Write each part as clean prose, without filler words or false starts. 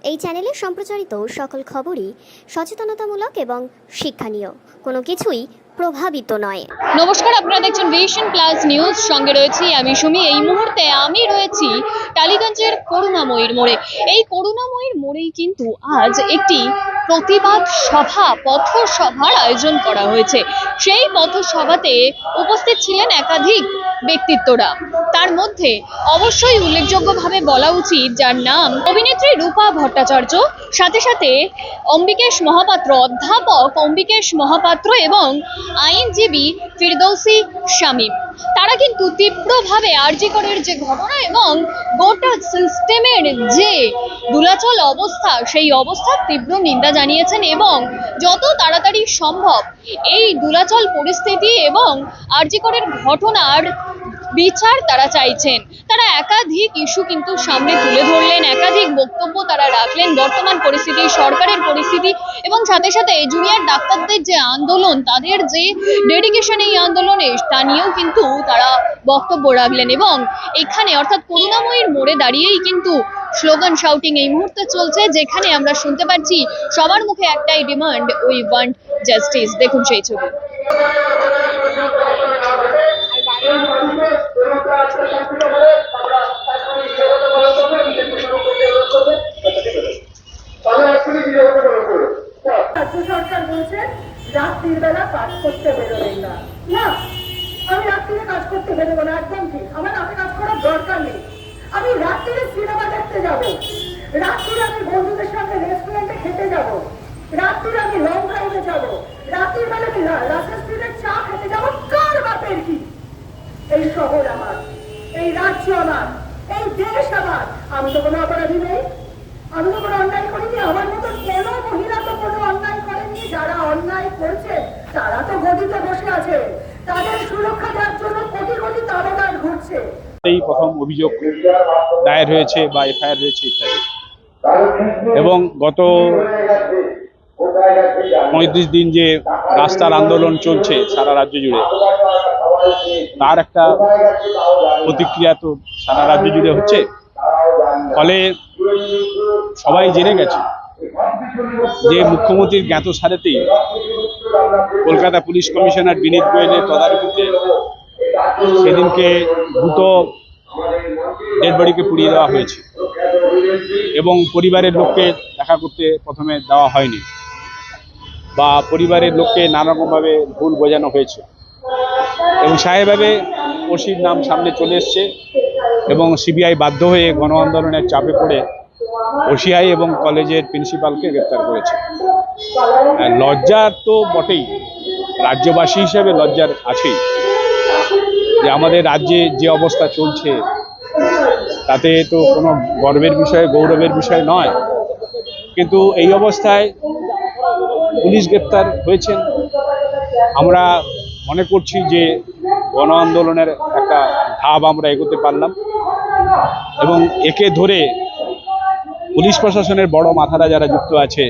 এই চ্যানেলে সম্প্রচারিত সকল খবরই সচেতনতামূলক এবং শিক্ষণীয়, কোনো কিছুই প্রভাবিত নয়। নমস্কার, আপনারা দেখছেন ভিশন প্লাস নিউজ। সঙ্গে রয়েছি আমি সুমি। এই মুহূর্তে আমি রয়েছি টালিগঞ্জের করুণাময়ীর মোড়ে। এই করুণাময়ীর মোড়েই কিন্তু আজ একটি প্রতিবাদ সভা, পথসভার আয়োজন করা হয়েছে। সেই পথসভাতে উপস্থিত ছিলেন একাধিক ব্যক্তিত্বরা। তার মধ্যে অবশ্যই উল্লেখযোগ্যভাবে বলা উচিত যার নাম অভিনেত্রী রূপা ভট্টাচার্য, সাথে সাথে অম্বিকেশ মহাপাত্র, অধ্যাপক অম্বিকেশ মহাপাত্র এবং আইনজীবী ফিরদৌসি শামীম। তারা কিন্তু তীব্রভাবে আরজি করের যে ঘটনা এবং গোটা সিস্টেমের যে দুলাচল অবস্থা, সেই অবস্থার তীব্র নিন্দা জানিয়েছেন এবং যত তাড়াতাড়ি সম্ভব এই দুলাচল পরিস্থিতি এবং আরজি করের ঘটনার বিচার তারা চাইছেন। তারা একাধিক ইস্যু কিন্তু সামনে তুলে ধরলেন, একাধিক বক্তব্য তারা রাখলেন বর্তমান পরিস্থিতি, সরকারের পরিস্থিতি এবং সাথে সাথে জুনিয়র ডাক্তারদের যে আন্দোলন, তাদের যে ডেডিকেশন এই আন্দোলনে, তা নিয়েও কিন্তু তারা বক্তব্য রাখলেন। এবং এখানে অর্থাৎ করুণাময়ীর মোড়ে দাঁড়িয়েই কিন্তু স্লোগান শাউটিং এই মুহূর্তে চলছে, যেখানে আমরা শুনতে পাচ্ছি সবার মুখে একটাই ডিমান্ড, উই ওয়ান্ট জাস্টিস। দেখুন সেই ছবি। রাজ্য সরকার বলছে রাত্রির বেলা কাজ করতে বেরোবেন না। না, আমি রাত্রিরে কাজ করতে বেরোবো না, একদম ঠিক। আমার রাতে কাজ করার দরকার নেই। আমি রাত্রিরে সিনেমা দেখতে যাব, রাত্রিরে আমি বন্ধুদের সঙ্গে রেস্টুরেন্টে খেতে যাব, রাত্রিরে আমি লং ড্রাইভে যাব, রাত্রির বেলা আমি রাস্তা স্ট্রিটে চা খেতে যাব। কার বাপের কি? এই শহর আমার, এই রাজ্য আমার, এই দেশ আমার। আমি তো কোনো অপরাধী নেই, আমি তো কোনো অন্যায় করিনি। আমার মতো কোনো মহিলা তো কোনো অন্যায় করেনি। যারা অন্যায় করছে তারা তো গদিতে বসে আছে, তাদের সুরক্ষা দেওয়ার জন্য কোটি কোটি তারকার ঘুরছে। এই প্রথম অভিযোগ দায়ের হয়েছে বা এফআইআর হয়েছে ইত্যাদি, এবং গত 35 দিন যে রাস্তার আন্দোলন চলছে সারা রাজ্য জুড়ে, তার একটা প্রতিক্রিয়া তো সারা রাজ্য জুড়ে হচ্ছে। ফলে সবাই জেনে গেছে যে মুখ্যমন্ত্রীর জ্ঞাতসারেতেই কলকাতা পুলিশ কমিশনার বিনীত গোয়েলের তদারকিতে সেদিনকে দ্রুত ডেড বডিকে পুড়িয়ে দেওয়া হয়েছে এবং পরিবারের লোককে দেখা করতে প্রথমে দেওয়া হয়নি, বা পরিবারের লোককে নানারকমভাবে ভুল বোঝানো হয়েছে এবং স্বাভাবিকভাবে ওসির নাম সামনে চলে এসছে এবং সিবিআই বাধ্য হয়ে গণ আন্দোলনের চাপে পড়ে ওসিআই এবং কলেজের প্রিন্সিপালকে গ্রেপ্তার করেছে। লজ্জার তো বটেই, রাজ্যবাসী হিসেবে লজ্জার আছেই যে আমাদের রাজ্যে যে অবস্থা চলছে তাতে তো কোনো গর্বের বিষয়, গৌরবের বিষয় নয়। কিন্তু এই অবস্থায় পুলিশ গ্রেপ্তার হয়েছেন, আমরা মনে করছি যে গণ আন্দোলনের একটা ধাপ আমরা এগোতে পারলাম এবং একে ধরে পুলিশ প্রশাসনের বড় মাথারা যারা যুক্ত আছে,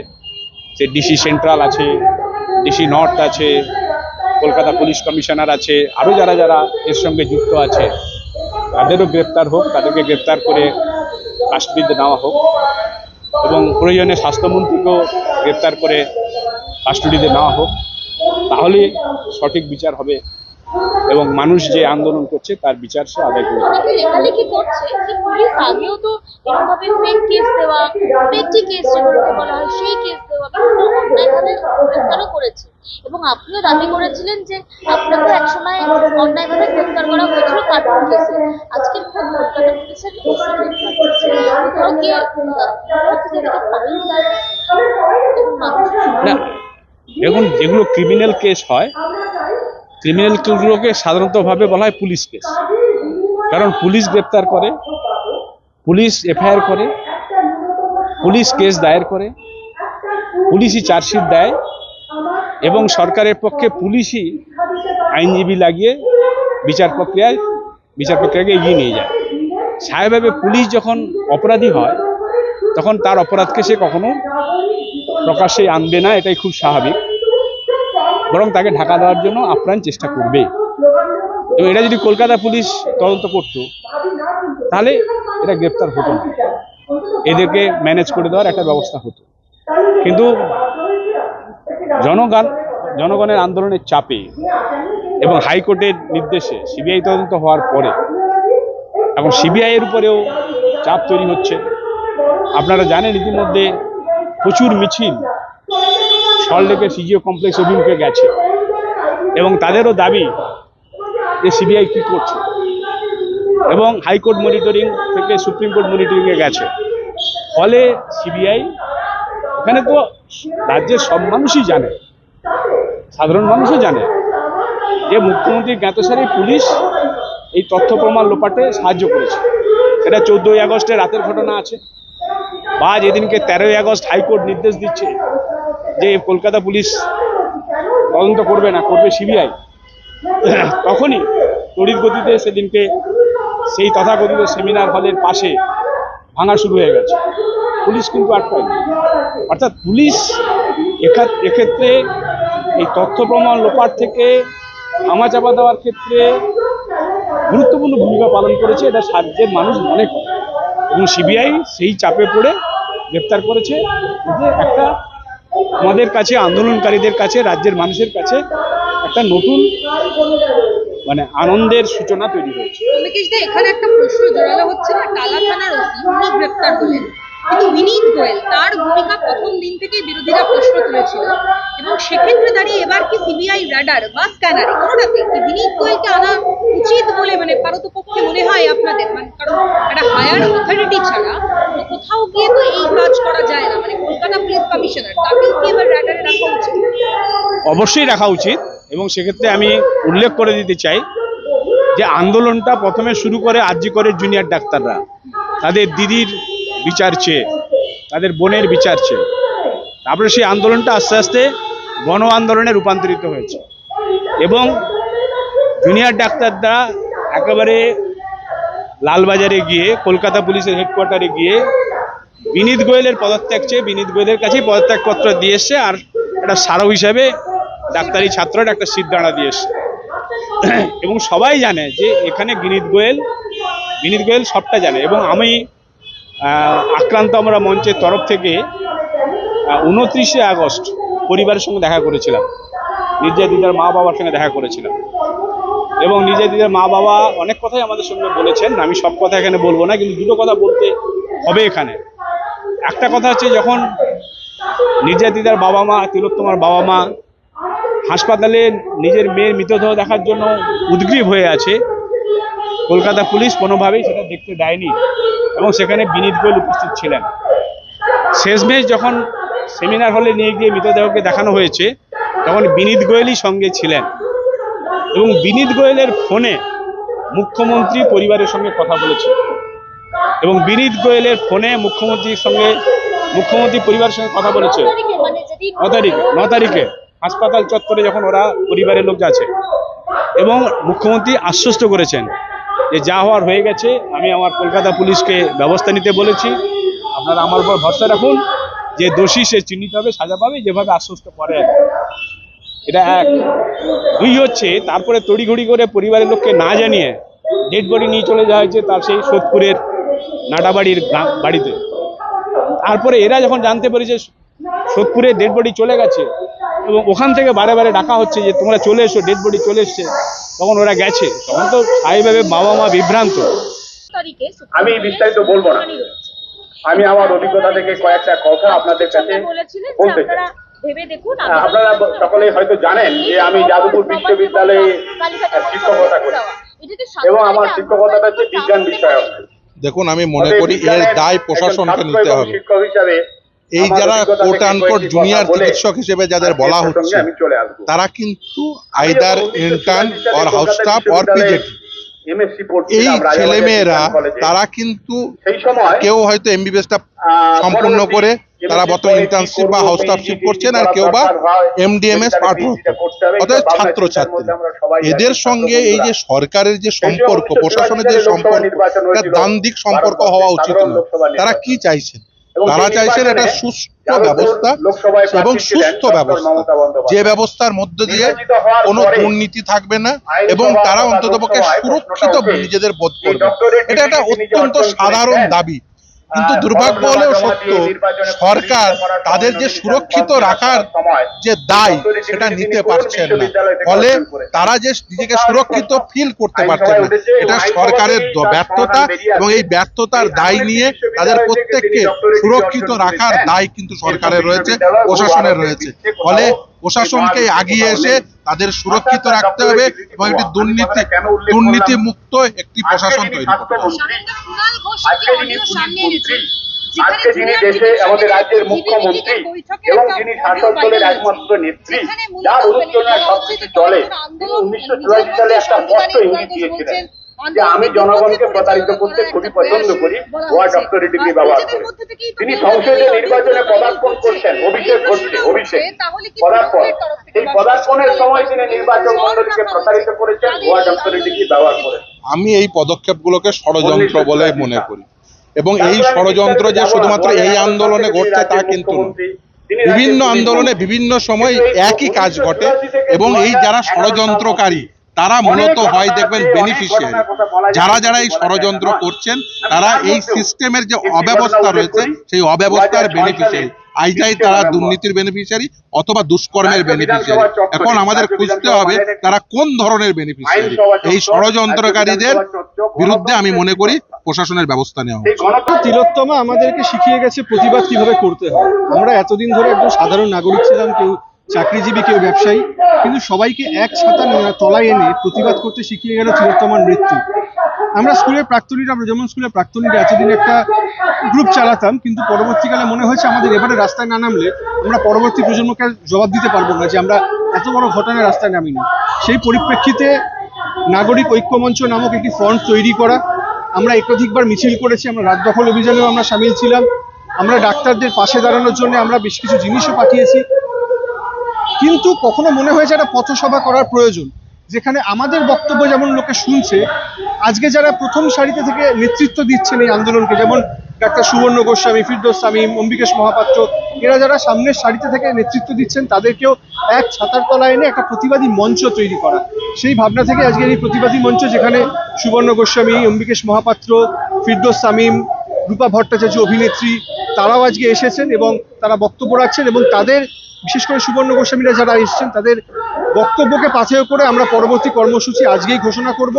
সে ডিসি সেন্ট্রাল আছে, ডিসি নর্থ আছে, কলকাতা পুলিশ কমিশনার আছে, আরও যারা যারা এর সঙ্গে যুক্ত আছে, তাদেরও গ্রেপ্তার হোক, তাদেরকে গ্রেপ্তার করে কাস্টডিতে নেওয়া হোক এবং প্রয়োজনে স্বাস্থ্যমন্ত্রীকেও গ্রেপ্তার করে কাস্টডিতে নেওয়া হোক। তাহলে সঠিক বিচার হবে এবং মানুষ যে আন্দোলন করছে তার বিচার সে আদায় করবে। অনেকে লেখালেখি করছে যে পুলিশ আগেও তো এরকমভাবে ফেক কেস দেওয়া, পেটি কেস যেগুলোকে বলা হয়, সেই কেস দেওয়া, বিভিন্ন অন্যায়ভাবে গ্রেফতারও করেছে এবং আপনিও দাবি করেছিলেন যে আপনাকে একসময় অন্যায়ভাবে গ্রেফতার করা হয়েছিল কার্টুন কেসে। আজকের খুব কলকাতা পুলিশের এসে গ্রেফতার করছে, কোথাও গিয়ে পাল্লি আছে এবং মানুষ। দেখুন, যেগুলো ক্রিমিনাল কেস হয়, ক্রিমিনাল কেসগুলোকে সাধারণতভাবে বলা হয় পুলিশ কেস, কারণ পুলিশ গ্রেপ্তার করে, পুলিশ এফআইআর করে, পুলিশ কেস দায়ের করে, পুলিশই চার্জশিট দেয় এবং সরকারের পক্ষে পুলিশই আইনজীবী লাগিয়ে বিচার প্রক্রিয়াকে এগিয়ে নিয়ে যায়। স্বাভাবিকভাবে পুলিশ যখন অপরাধী হয় তখন তার অপরাধকে সে কখনো প্রকাশ্যে আনবে না, এটাই খুব স্বাভাবিক, বরং তাকে ঢাকা দেওয়ার জন্য আপ্রাণ চেষ্টা করবে। এবং এটা যদি কলকাতা পুলিশ তদন্ত করত তাহলে এটা গ্রেপ্তার হতো না। এদেরকে ম্যানেজ করে দেওয়ার একটা ব্যবস্থা হতো। কিন্তু জনগণের আন্দোলনের চাপে এবং হাইকোর্টের নির্দেশে সিবিআই তদন্ত হওয়ার পরে এখন সিবিআই এর উপরেও চাপ তৈরি হচ্ছে। আপনারা জানেন ইতিমধ্যে প্রচুর মিছিল সল্টলেকের সিজিও কমপ্লেক্স অভিমুখে গেছে এবং তাদেরও দাবি যে সিবিআই কী করছে, এবং হাইকোর্ট মনিটরিং থেকে সুপ্রিম কোর্ট মনিটরিংয়ে গেছে। ফলে সিবিআই এখানে তো রাজ্যের সব মানুষই জানে, সাধারণ মানুষও জানে যে মুখ্যমন্ত্রী জ্ঞাতসারে পুলিশ এই তথ্য প্রমাণ লোপাটে সাহায্য করেছে। সেটা 14ই আগস্টের রাতের ঘটনা আছে, বা যেদিনকে 13ই আগস্ট হাইকোর্ট নির্দেশ দিচ্ছে যে কলকাতা পুলিশ তদন্ত করবে না, করবে সিবিআই, তখনই তড়িৎ গতিতে সেদিনকে সেই তথাকথিত সেমিনার হলের পাশে ভাঙা শুরু হয়ে গেছে। পুলিশ কিন্তু আটকায়নি। অর্থাৎ পুলিশ এক্ষেত্রে এই তথ্য প্রমাণ লোপাট থেকে ধামাচাপা দেওয়ার ক্ষেত্রে গুরুত্বপূর্ণ ভূমিকা পালন করেছে, এটা রাজ্যের মানুষ মনে করে, এবং সিবিআই সেই চাপে পড়ে গ্রেপ্তার করেছে। যে একটা আমাদের কাছে, আন্দোলনকারীদের কাছে, রাজ্যের মানুষের কাছে একটা নতুন আনন্দের সূচনা তৈরি হয়েছে। এখানে একটা প্রশ্ন জোরালো হচ্ছে না, টালা থানার ওসি উনি গ্রেপ্তার হলেন, কিন্তু বিনীত গোয়েল তার ভূমিকা প্রথম দিন থেকেই বিরোধীরা প্রশ্ন তুলেছিল, এবং সেক্ষেত্রে দাঁড়িয়ে এবার কি সিবিআই রাডার বা স্ক্যানারে কোনোটাতে কি বিনীত গোয়েলকে আনা উচিত বলে পারতপক্ষে মনে হয় আপনাদের? কারণ একটা হায়ার অথরিটি ছাড়া কোথাও গিয়ে তো এই কাজ করা যায় না। কলকাতা পুলিশ কমিশনার তাকেও কি এবার রাডারে রাখা উচিত? অবশ্যই রাখা উচিত, এবং সেক্ষেত্রে আমি উল্লেখ করে দিতে চাই যে আন্দোলনটা প্রথমে শুরু করে আরজি করের জুনিয়র ডাক্তাররা, তাদের দিদির বিচার চেয়ে, তাদের বোনের বিচার চেয়ে। তারপরে সেই আন্দোলনটা আস্তে আস্তে গণ আন্দোলনে রূপান্তরিত হয়েছে, এবং জুনিয়র ডাক্তাররা একেবারে লালবাজারে গিয়ে, কলকাতা পুলিশের হেডকোয়ার্টারে গিয়ে বিনীত গোয়েলের পদত্যাগ চেয়ে বিনীত গোয়েলের কাছেই পদত্যাগপত্র দিয়ে এসছে, আর একটা স্মারক হিসাবে ডাক্তারি ছাত্ররা একটা সিদ্ধান্ত দিয়ে এসছে। এবং সবাই জানে যে এখানে বিনীত গোয়েল সবটা জানে। এবং আমি আক্রান্ত আমরা মঞ্চের তরফ থেকে 29শে আগস্ট পরিবারের সঙ্গে দেখা করেছিলাম, নির্যাতিতার মা বাবার সঙ্গে দেখা করেছিলাম, এবং নির্যাতিতার মা বাবা অনেক কথাই আমাদের সঙ্গে বলেছেন। আমি সব কথা এখানে বলবো না, কিন্তু দুটো কথা বলতে হবে এখানে। একটা কথা হচ্ছে, যখন নির্যাতিতার বাবা মা, তিলোত্তমার বাবা মা হাসপাতালে নিজের মেয়ের মৃতদেহ দেখার জন্য উদগ্রীব হয়ে আছে, কলকাতা পুলিশ কোনোভাবেই সেটা দেখতে দেয়নি, এবং সেখানে বিনীত গোয়েল উপস্থিত ছিলেন। শেষমেশ যখন সেমিনার হলে নিয়ে গিয়ে মৃতদেহকে দেখানো হয়েছে, তখন বিনীত গোয়েলই সঙ্গে ছিলেন, এবং বিনীত গোয়েলের ফোনে মুখ্যমন্ত্রী পরিবারের সঙ্গে কথা বলেছে, এবং বিনীত গোয়েলের ফোনে মুখ্যমন্ত্রী পরিবারের সঙ্গে কথা বলেছে 9 তারিখে হাসপাতাল চত্বরে, যখন ওরা পরিবারের লোক যাচ্ছে, এবং মুখ্যমন্ত্রী আশ্বস্ত করেছেন যে যা হওয়ার হয়ে গেছে, আমি আমার কলকাতা পুলিশকে ব্যবস্থা নিতে বলেছি, আপনারা আমার উপর ভরসা রাখুন যে দোষী সে চিহ্নিত হবে, সাজা পাবে, যেভাবে আশ্বস্ত করেন। এটা এক। দুই হচ্ছে, তারপরে তড়িঘড়ি করে পরিবারের লোককে না জানিয়ে ডেড বডি নিয়ে চলে যাওয়া হয়েছে তার সেই সোদপুরের নাটাবাড়ির বাড়িতে। তারপরে এরা যখন জানতে পেরেছে সোদপুরে ডেড বডি চলে গেছে, এবং ওখান থেকে বারে বারে ডাকা হচ্ছে যে তোমরা চলে এসো, ডেড বডি চলে এসছে, তখন ওরা গেছে। তখন তো স্বাভাবিকভাবে বাবা মা বিভ্রান্ত। আমি বিস্তারিত বলবো না, আমি আমার অভিজ্ঞতা থেকে কয়েকটা কথা আপনাদের কাছে বলতে চাই। আপনারা সকলেই হয়তো জানেন যে আমি যাদবপুর বিশ্ববিদ্যালয়ে শিক্ষকতা করি, এবং আমার শিক্ষকতাটা হচ্ছে বিজ্ঞান বিষয়ক। দেখুন, আমি মনে করি এর দায় প্রশাসনকে নিতে হবে। শিক্ষক হিসাবে এই যারা কোট আনকোট জুনিয়র চিকিৎসক হিসেবে যাদের বলা হচ্ছে, তারা কিন্তু either intern or house staff or PGT. এই ছেলেমেয়েরা তারা কিন্তু কেউ হয়তো এমবিবিএসটা সম্পূর্ণ করে তারা বর্তমানে ইন্টার্নশিপ বা হাউস স্টাফশিপ করছেন, আর কেউ বা এমডিএমএস পাঠ হচ্ছে। অর্থাৎ ছাত্রছাত্রী এদের সঙ্গে এই যে সরকারের যে সম্পর্ক, প্রশাসনের যে সম্পর্ক, দ্বান্দ্বিক সম্পর্ক হওয়া উচিত নয়। তারা কি চাইছেন? তারা চাইছেন একটা সুষ্ঠু ব্যবস্থা এবং সুস্থ ব্যবস্থা, যে ব্যবস্থার মধ্য দিয়ে কোনো দুর্নীতি থাকবে না, এবং তারা অন্ততপক্ষে সুরক্ষিত নিজেদের বোধ করবে। এটা একটা অত্যন্ত সাধারণ দাবি। কিন্তু দুর্ভাগ্য হলেও সত্য, সরকার তাদের যে সুরক্ষিত রাখার যে দায় সেটা নিতে পারছেন না, ফলে তারা যে নিজেকে সুরক্ষিত ফিল করতে পারছেন না। এটা সরকারের ব্যর্থতা, এবং এই ব্যর্থতার দায় নিয়ে তাদের প্রত্যেককে সুরক্ষিত রাখার দায় কিন্তু সরকারের রয়েছে, প্রশাসনের রয়েছে। ফলে প্রশাসনকে এগিয়ে এসে তাদের সুরক্ষিত রাখতে হবে এবং একটি দুর্নীতি মুক্ত একটি প্রশাসন তৈরি করতে হবে। আজকে যিনি দেশে আমাদের রাজ্যের মুখ্যমন্ত্রী এবং যিনি শাসক দলের একমাত্র নেত্রী, যার অনুপ্রেরণায় সবকিছু চলে, তিনি 1984 সালে একটা স্পষ্ট ইঙ্গিত দিয়েছিলেন যে আমি জনগণকে প্রতারিত করতে খুবই পছন্দ করি, ওয়ার্ড ডক্টরেট ডিগ্রি ব্যবহার করে। তিনি সংসদে নির্বাচনে পদার্পণ করছেন, অভিষেক পদার্পণ। এই পদার্পণের সময় তিনি নির্বাচন মন্ডলীকে প্রতারিত করেছেন, ওয়ার্ড ডক্টরেট ডিগ্রি ব্যবহার করে। আমি এই পদক্ষেপগুলোকে ষড়যন্ত্র বলে মনে করি, এবং এই ষড়যন্ত্র যে শুধুমাত্র এই আন্দোলনে ঘটছে তা কিন্তু নয়। বিভিন্ন আন্দোলনে বিভিন্ন সময় একই কাজ ঘটে, এবং এই যারা ষড়যন্ত্রকারী তারা মূলত হয় দেখবেন বেনিফিশিয়ারি। যারা এই ষড়যন্ত্র করছেন তারা এই সিস্টেমের যে অব্যবস্থা রয়েছে সেই অব্যবস্থার বেনিফিশিয়ারি। আইজাই তারা দুর্নীতির বেনিফিশিয়ারি অথবা দুষ্কর্মের বেনিফিশিয়ারি। এখন আমাদের খুঁজতে হবে তারা কোন ধরনের বেনিফিশিয়ারি। এই ষড়যন্ত্রকারীদের বিরুদ্ধে আমি মনে করি প্রশাসনের ব্যবস্থা নেওয়া উচিত। তিলোত্তমা আমাদেরকে শিখিয়ে গেছে প্রতিবাদ কিভাবে করতে হয়। আমরা এতদিন ধরে একজন সাধারণ নাগরিক ছিলাম, কেউ চাকরিজীবী, কেউ ব্যবসায়ী, কিন্তু সবাইকে এক ছাতার তলায় এনে প্রতিবাদ করতে শিখিয়ে গেল তিলোত্তমার মৃত্যু। আমরা যেমন স্কুলের প্রাক্তনীরা এতদিন একটা গ্রুপ চালাতাম, কিন্তু পরবর্তীকালে মনে হয়েছে আমাদের এবারে রাস্তায় না নামলে আমরা পরবর্তী প্রজন্মকে জবাব দিতে পারবো না যে আমরা এত বড় ঘটনায় রাস্তায় নামিনি। সেই পরিপ্রেক্ষিতে নাগরিক ঐক্যমঞ্চ নামক একটি ফ্রন্ট তৈরি করা, আমরা একাধিকবার মিছিল করেছি, আমরা রাত দখল অভিযানেও আমরা সামিল ছিলাম। আমরা ডাক্তারদের পাশে দাঁড়ানোর জন্য আমরা বেশ কিছু জিনিসও পাঠিয়েছি। কিন্তু কখনো মনে হয়েছে একটা পথসভা করার প্রয়োজন, যেখানে আমাদের বক্তব্য যেমন লোকে শুনছে, আজকে যারা প্রথম সারিতে থেকে নেতৃত্ব দিচ্ছেন এই আন্দোলনকে, যেমন ডাক্তার সুবর্ণ গোস্বামী, ফিরদৌস সামিম, অম্বিকেশ মহাপাত্র, এরা যারা সামনের সারিতে থেকে নেতৃত্ব দিচ্ছেন তাদেরকেও এক ছাতার তলায় এনে একটা প্রতিবাদী মঞ্চ তৈরি করা। সেই ভাবনা থেকে আজকের এই প্রতিবাদী মঞ্চ, যেখানে সুবর্ণ গোস্বামী, অম্বিকেশ মহাপাত্র, ফিরদৌস সামিম, রূপা ভট্টাচার্য অভিনেত্রী, তারাও আজকে এসেছেন এবং তারা বক্তব্য রাখছেন। এবং তাদের, বিশেষ করে সুবর্ণ গোস্বামীরা যারা এসেছেন, তাদের বক্তব্যকে পাথেয় করে আমরা পরবর্তী কর্মসূচি আজকেই ঘোষণা করব,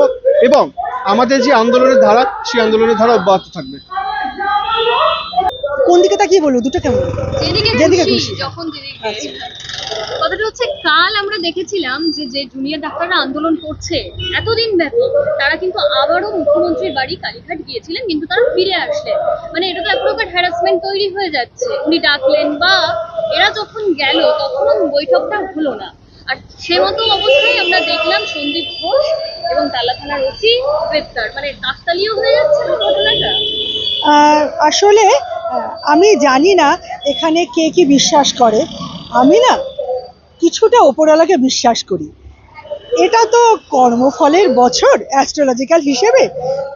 এবং আমাদের যে আন্দোলনের ধারা, সেই আন্দোলনের ধারা অব্যাহত থাকবে। কোন দিকে তাকিয়ে বলবো, দুটো কেমন? যেদিকে খুশি, যখন কথাটা হচ্ছে, কাল আমরা দেখেছিলাম যে জুনিয়র ডাক্তাররা আন্দোলন করছে এতদিন ব্যাপী, তারা কিন্তু আবারও মুখ্যমন্ত্রীর বাড়ি কালীঘাট গিয়েছিলেন, কিন্তু তারা ফিরে আসলেন। মানে এটা তো এক প্রকার হ্যারাসমেন্ট তৈরি হয়ে যাচ্ছে। উনি ডাকলেন বা এরা যখন গেল তখন বৈঠকটা হলো না। আর সে মতো অবস্থায় আমরা দেখলাম সন্দীপ ঘোষ এবং টালা থানার ওসি গ্রেপ্তার। মানে কাকতালীয় হয়ে যাচ্ছে না ঘটনাটা। আসলে আমি জানি না এখানে কে কি বিশ্বাস করে। আমি না কিছুটা ওপরওয়ালাকে বিশ্বাস করি। এটা তো কর্মফলের বছর অ্যাস্ট্রোলজিক্যাল হিসেবে,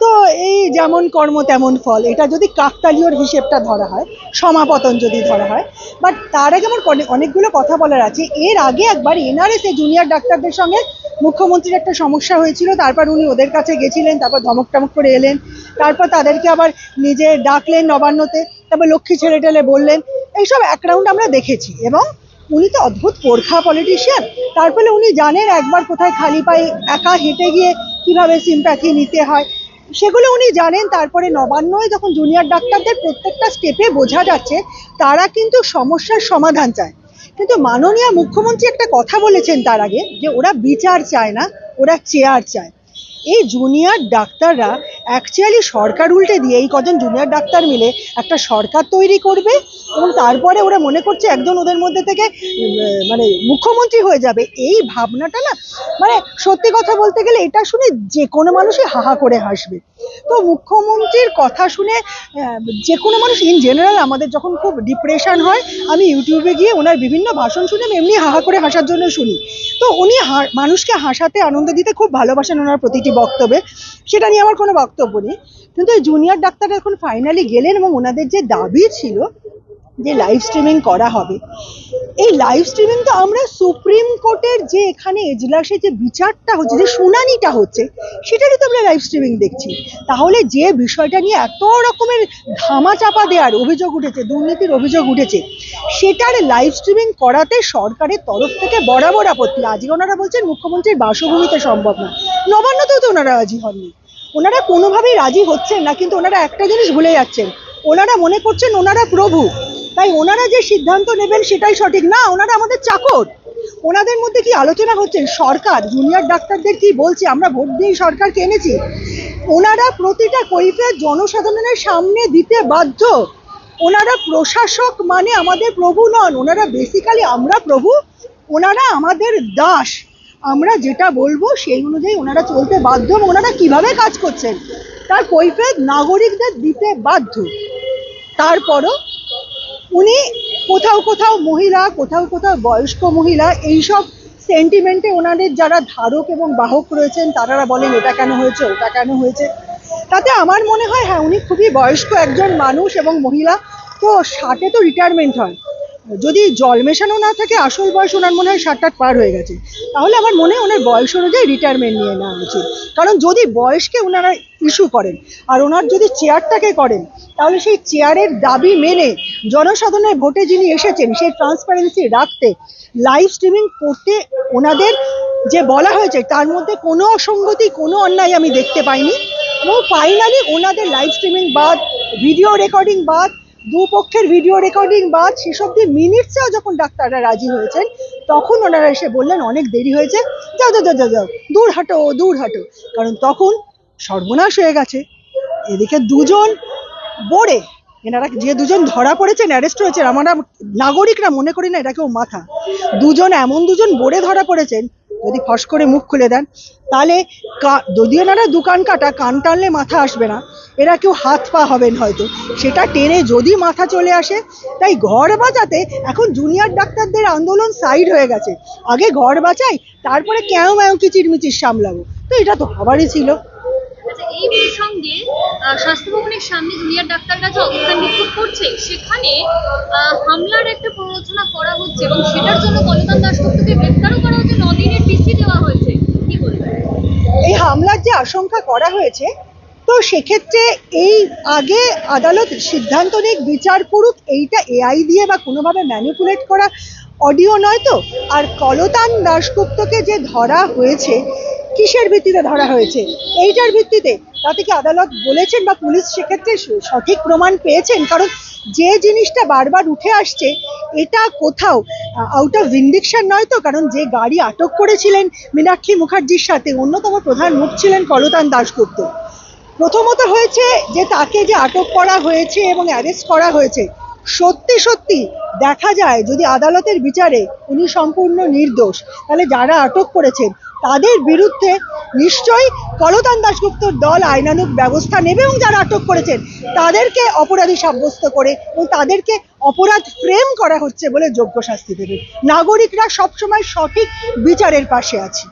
তো এই যেমন কর্ম তেমন ফল। এটা যদি কাকতালীয়র হিসেবটা ধরা হয়, সমাপতন যদি ধরা হয়, বাট তার আগে আমার অনেকগুলো কথা বলার আছে। এর আগে একবার এনআরএস জুনিয়র ডাক্তারদের সঙ্গে মুখ্যমন্ত্রীর একটা সমস্যা হয়েছিল, তারপর উনি ওদের কাছে গেছিলেন, তারপর ধমক টমক করে এলেন, তারপর তাদেরকে আবার নিজে ডাকলেন নবান্নতে, তারপর লক্ষ্মী ছেড়ে টেলে বললেন। এইসব এক রাউন্ড আমরা দেখেছি, এবং উনি তো অদ্ভুত পোরখা পলিটিশিয়ান। তার ফলে উনি জানেন একবার কোথায় খালি পায়ে একা হেঁটে গিয়ে কিভাবে সিম্প্যাথি নিতে হয়, সেগুলো উনি জানেন। তারপরে নবান্নয় যখন জুনিয়র ডাক্তারদের প্রত্যেকটা স্টেপে বোঝা যাচ্ছে তারা কিন্তু সমস্যার সমাধান চায়। কিন্তু মাননীয় মুখ্যমন্ত্রী একটা কথা বলেছেন তার আগে, যে ওরা বিচার চায় না, ওরা চেয়ার চায়। এই জুনিয়র ডাক্তাররা অ্যাকচুয়ালি সরকার উল্টে দিয়ে, এই কজন জুনিয়র ডাক্তার মিলে একটা সরকার তৈরি করবে, এবং তারপরে ওরা মনে করছে একজন ওদের মধ্যে থেকে মানে মুখ্যমন্ত্রী হয়ে যাবে। এই ভাবনাটা না, মানে সত্যি কথা বলতে গেলে এটা শুনে যে কোনো মানুষই হাহা করে হাসবে। তো মুখ্যমন্ত্রীর কথা শুনে যে কোনো মানুষ, ইন জেনারেল আমাদের যখন খুব ডিপ্রেশন হয়, আমি ইউটিউবে গিয়ে ওনার বিভিন্ন ভাষণ শুনে আমি এমনি হাহা করে হাসার জন্য শুনি। তো উনি মানুষকে হাসাতে, আনন্দ দিতে খুব ভালোবাসেন ওনার প্রতিটি বক্তব্যে, সেটা নিয়ে আমার কোনো বক্তব্য নেই। কিন্তু এই জুনিয়র ডাক্তাররা এখন ফাইনালি গেলেন, এবং ওনাদের যে দাবি ছিল যে লাইভ স্ট্রিমিং করা হবে, এই লাইভ স্ট্রিমিং তো আমরা সুপ্রিম কোর্টের যে এখানে এজলাসে যে বিচারটা হচ্ছে, যে শুনানিটা হচ্ছে, সেটারই তো আমরা লাইভ স্ট্রিমিং দেখছি। তাহলে যে বিষয়টা নিয়ে এত রকমের ধামাচাপা দেওয়ার অভিযোগ উঠেছে, দুর্নীতির অভিযোগ উঠেছে, সেটার লাইভ স্ট্রিমিং করাতে সরকারের তরফ থেকে বরাবর আপত্তি। আজকে ওনারা বলছেন মুখ্যমন্ত্রীর বাসভূমিতে সম্ভব না, নবান্নতেও তো ওনারা রাজি হননি, ওনারা কোনোভাবেই রাজি হচ্ছেন না। কিন্তু ওনারা একটা জিনিস ভুলে যাচ্ছেন, ওনারা মনে করছেন ওনারা প্রভু, তাই ওনারা যে সিদ্ধান্ত নেবেন সেটাই সঠিক। না, ওনারা আমাদের চাকর। ওনাদের মধ্যে কি আলোচনা হচ্ছে? সরকার জুনিয়র ডাক্তারদের কি বলছে? আমরা ভোট দিয়ে সরকারকে এনেছি। ওনারা প্রতিটা কৈফিয়ত জনসাধারণের সামনে দিতে বাধ্য। ওনারা প্রশাসক মানে আমাদের প্রভু নন, ওনারা বেসিক্যালি আমরা প্রভু, ওনারা আমাদের দাস। আমরা যেটা বলবো সেই অনুযায়ী ওনারা চলতে বাধ্য, এবং ওনারা কিভাবে কাজ করছেন তার কৈফিয়ত নাগরিকদের দিতে বাধ্য। তারপরও উনি কোথাও কোথাও মহিলা, কোথাও কোথাও বয়স্ক মহিলা, এইসব সেন্টিমেন্টে ওনাদের যারা ধারক এবং বাহক রয়েছেন তারা বলেন এটা কেন হয়েছে, ওটা কেন হয়েছে। তাতে আমার মনে হয় হ্যাঁ, উনি খুবই বয়স্ক একজন মানুষ এবং মহিলা, তো 60-এ তো রিটায়ারমেন্ট হয়। যদি জল মেশানো না থাকে আসল বয়স ওনার মনে হয় 60 পার হয়ে গেছে। তাহলে আমার মনে হয় ওনার বয়স অনুযায়ী রিটায়ারমেন্ট নিয়ে নেওয়া উচিত। কারণ যদি বয়সকে ওনারা ইস্যু করেন আর ওনার যদি চেয়ারটাকে করেন, তাহলে সেই চেয়ারের দাবি মেনে জনসাধারণের ভোটে যিনি এসেছেন সেই ট্রান্সপারেন্সি রাখতে লাইভ স্ট্রিমিং করতে ওনাদের যে বলা হয়েছে তার মধ্যে কোনো অসঙ্গতি, কোনো অন্যায় আমি দেখতে পাইনি। এবং ফাইনালি ওনাদের লাইভ স্ট্রিমিং বাদ, ভিডিও রেকর্ডিং বাদ, দুপক্ষের ভিডিও রেকর্ডিং বাদ, সেসব দিয়ে মিনিটসেও যখন ডাক্তাররা রাজি হয়েছেন তখন ওনারা এসে বললেন অনেক দেরি হয়েছে, যাও যাও যাও যাও, দূর হাঁটো দূর হাঁটো। কারণ তখন সর্বনাশ হয়ে গেছে। এদিকে দুজন বড়ে, এনারা যে দুজন ধরা পড়েছেন, অ্যারেস্ট হয়েছেন, আমরা নাগরিকরা মনে করি না এটা কেউ মাথা, দুজন এমন দুজন বড়ে ধরা পড়েছেন, যদি ফস করে মুখ খুলে দেন তাহলে যদিও এনারা দোকান কাটা, কান টানলে মাথা আসবে না, এরা কেউ হাত পা হবেন হয়তো, সেটা টেনে যদি মাথা চলে আসে। তাই ঘর বাঁচাতে এখন জুনিয়র ডাক্তারদের আন্দোলন সাইড হয়ে গেছে। আগে ঘর বাঁচাই, তারপরে ক্যাও ম্যাও কিচিরমিচির সামলাবো, তো এটা তো হবারই ছিল। আচ্ছা, এই প্রসঙ্গে স্বাস্থ্য ভবনের সামনে জুনিয়র ডাক্তাররা যে অবস্থান বিক্ষোভ করছে, সেখানে হামলার একটা প্ররোচনা করা হচ্ছে এবং সেটার জন্য কলতান দাশগুপ্তকে গ্রেফতারও করা হচ্ছে, 9 দিনের পিসি দেওয়া হয়েছে, কি বলবেন? এই হামলার যে আশঙ্কা করা হয়েছে, তো সেক্ষেত্রে এই আগে আদালত সিদ্ধান্ত নিক, বিচার করুক, এইটা এআই দিয়ে বা কোনোভাবে ম্যানিপুলেট করা অডিও নয় তো। আর কলতান দাশগুপ্তকে যে ধরা হয়েছে, কিসের ভিত্তিতে ধরা হয়েছে, এইটার ভিত্তিতে, তাতে কি আদালত বলেছেন বা পুলিশ সেক্ষেত্রে সঠিক প্রমাণ পেয়েছেন? কারণ যে জিনিসটা বারবার উঠে আসছে, এটা কোথাও আউট অফ ভিন্ডিকশন নয় তো। কারণ যে গাড়ি আটক করেছিলেন মীনাক্ষী মুখার্জির সাথে, অন্যতম প্রধান মুখ ছিলেন কলতান দাশগুপ্ত। প্রথমত হয়েছে যে তাকে যে আটক করা হয়েছে এবং অ্যারেস্ট করা হয়েছে, সত্যি সত্যি দেখা যায় যদি আদালতের বিচারে উনি সম্পূর্ণ নির্দোষ, তাহলে যারা আটক করেছেন তাদের বিরুদ্ধে নিশ্চয়ই কলতান দাশগুপ্তর দল আইনানুগ ব্যবস্থা নেবে এবং যারা আটক করেছেন তাদেরকে অপরাধী সাব্যস্ত করে এবং তাদেরকে অপরাধ ফ্রেম করা হচ্ছে বলে যোগ্য শাস্তি দেবে। নাগরিকরা সবসময় সঠিক বিচারের পাশে আছে।